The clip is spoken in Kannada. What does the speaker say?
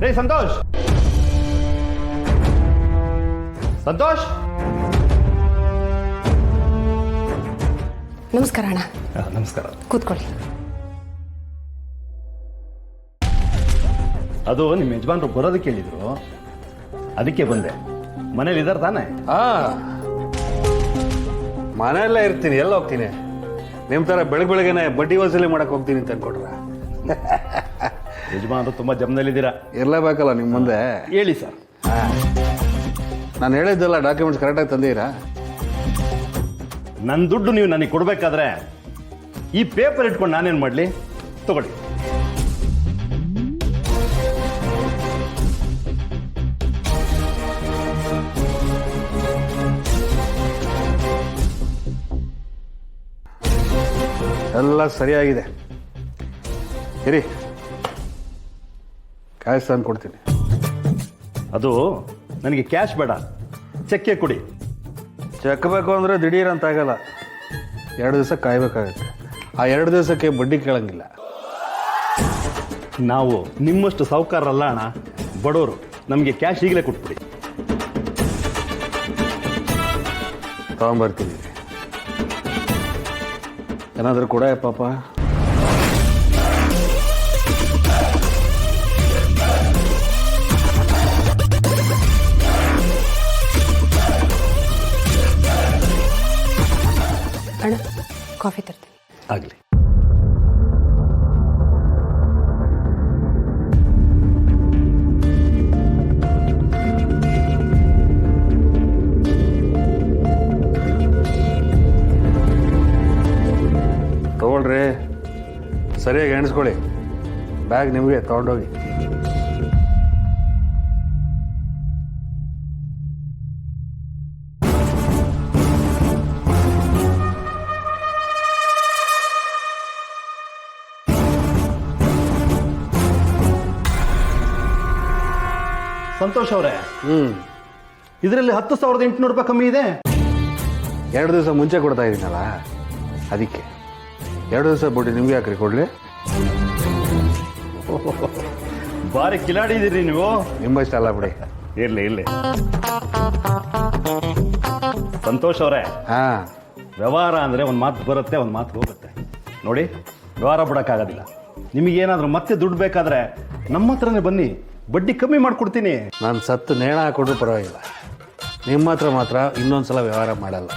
ರೇ ಸಂತೋಷ್, ಸಂತೋಷ್. ನಮಸ್ಕಾರ ಅಣ್ಣ. ನಮಸ್ಕಾರ. ಕೂತ್ಕೊಳ್ಳಿ. ಅದು ನಿಮ್ಮ ಯಜಮಾನ್ರು ಬರೋದಕ್ಕೆ ಹೇಳಿದ್ರು, ಅದಕ್ಕೆ ಬಂದೆ. ಮನೇಲಿ ಇದಾರೆ ತಾನೆ? ಮನೆಯಲ್ಲೇ ಇರ್ತೀನಿ, ಎಲ್ಲ ಹೋಗ್ತೀನಿ. ನಿಮ್ಮ ಥರ ಬೆಳಗ್ಗೆನೆ ಬಡ್ಡಿ ವಸೂಲಿ ಮಾಡಕ್ಕೆ ಹೋಗ್ತೀನಿ ಅಂತ ಅನ್ಕೊಟ್ರ. ಯಜಮಾನ್ರು ತುಂಬ ಜಮ್ನಲ್ಲಿದ್ದೀರಾ. ಇರಲೇಬೇಕಲ್ಲ ನಿಮ್ಮ ಮುಂದೆ. ಹೇಳಿ ಸರ್. ನಾನು ಹೇಳಿದ್ದೆಲ್ಲ ಡಾಕ್ಯುಮೆಂಟ್ಸ್ ಕರೆಕ್ಟಾಗಿ ತಂದೀರಾ? ನನ್ನ ದುಡ್ಡು ನೀವು ನನಗೆ ಕೊಡಬೇಕಾದ್ರೆ ಈ ಪೇಪರ್ ಇಟ್ಕೊಂಡು ನಾನೇನು ಮಾಡಲಿ? ತಗೊಳ್ಳಿ. ಎಲ್ಲ ಸರಿಯಾಗಿದೆ. ಇರಿ, ಕ್ಯಾಶ್ ತಂದು ಕೊಡ್ತೀನಿ. ಅದು ನನಗೆ ಕ್ಯಾಶ್ ಬೇಡ, ಚೆಕ್ಕೆ ಕೊಡಿ. ಚೆಕ್ ಬೇಕು ಅಂದರೆ ದಿಢೀರ್ ಅಂತ ಆಗಲ್ಲ, 2 ದಿವಸ ಕಾಯಬೇಕಾಗತ್ತೆ. ಆ 2 ದಿವಸಕ್ಕೆ ಬಡ್ಡಿ ಕೇಳಂಗಿಲ್ಲ. ನಾವು ನಿಮ್ಮಷ್ಟು ಸಾಹುಕಾರರಲ್ಲ ಅಣ್ಣ, ಬಡವರು. ನಮಗೆ ಕ್ಯಾಶ್ ಈಗಲೇ ಕೊಟ್ಬಿಡಿ. ತಗೊಂಬರ್ತೀನಿ. ಏನಾದರೂ ಕೂಡ ಪಾಪ. ಅಣ್ಣ, ಕಾಫಿ ತರ್ತೀನಿ. ಆಗಲಿ. ತಗೊಳ್ರಿ, ಸರಿಯಾಗಿ ಎಣಿಸ್ಕೊಳ್ಳಿ. ಬ್ಯಾಗ್ ನಿಮಗೆ ತಗೊಂಡೋಗಿ. ಸಂತೋಷ್ ಅವರೇ, ಇದರಲ್ಲಿ 10,800 ರೂಪಾಯಿ ಕಮ್ಮಿ ಇದೆ. 2 ದಿವಸ ಮುಂಚೆ ಕೊಡ್ತಾ ಇದ್ದೀನಲ್ಲ, ಅದಕ್ಕೆ 2 ದಿವಸ ಬಡ್ಡಿ ನಿಮ್ಗೆ ಯಾಕ್ರಿ ಕೊಡ್ಲಿ? ಬಾರಿ ಕಿಲಾಡಿ ಇದೀರಿ ನೀವು. ನಿಮ್ಮಷ್ಟ ಅಲ್ಲ ಬಿಡಿ. ಇರ್ಲಿ ಇರ್ಲಿ. ಸಂತೋಷ್ ಅವರೇ, ವ್ಯವಹಾರ ಅಂದರೆ ಒಂದು ಮಾತು ಬರುತ್ತೆ, ಒಂದು ಮಾತು ಹೋಗುತ್ತೆ. ನೋಡಿ, ವ್ಯವಹಾರ ಬಿಡೋಕ್ಕಾಗೋದಿಲ್ಲ. ನಿಮಗೇನಾದರೂ ಮತ್ತೆ ದುಡ್ಡು ಬೇಕಾದರೆ ನಮ್ಮ ಹತ್ರನೇ ಬನ್ನಿ, ಬಡ್ಡಿ ಕಮ್ಮಿ ಮಾಡಿಕೊಡ್ತೀನಿ. ನಾನು ಸತ್ತು ನೇಣ ಹಾಕೊಂಡ್ರು ಪರವಾಗಿಲ್ಲ, ನಿಮ್ಮ ಹತ್ರ ಮಾತ್ರ ಇನ್ನೊಂದು ಸಲ ವ್ಯವಹಾರ ಮಾಡಲ್ಲ.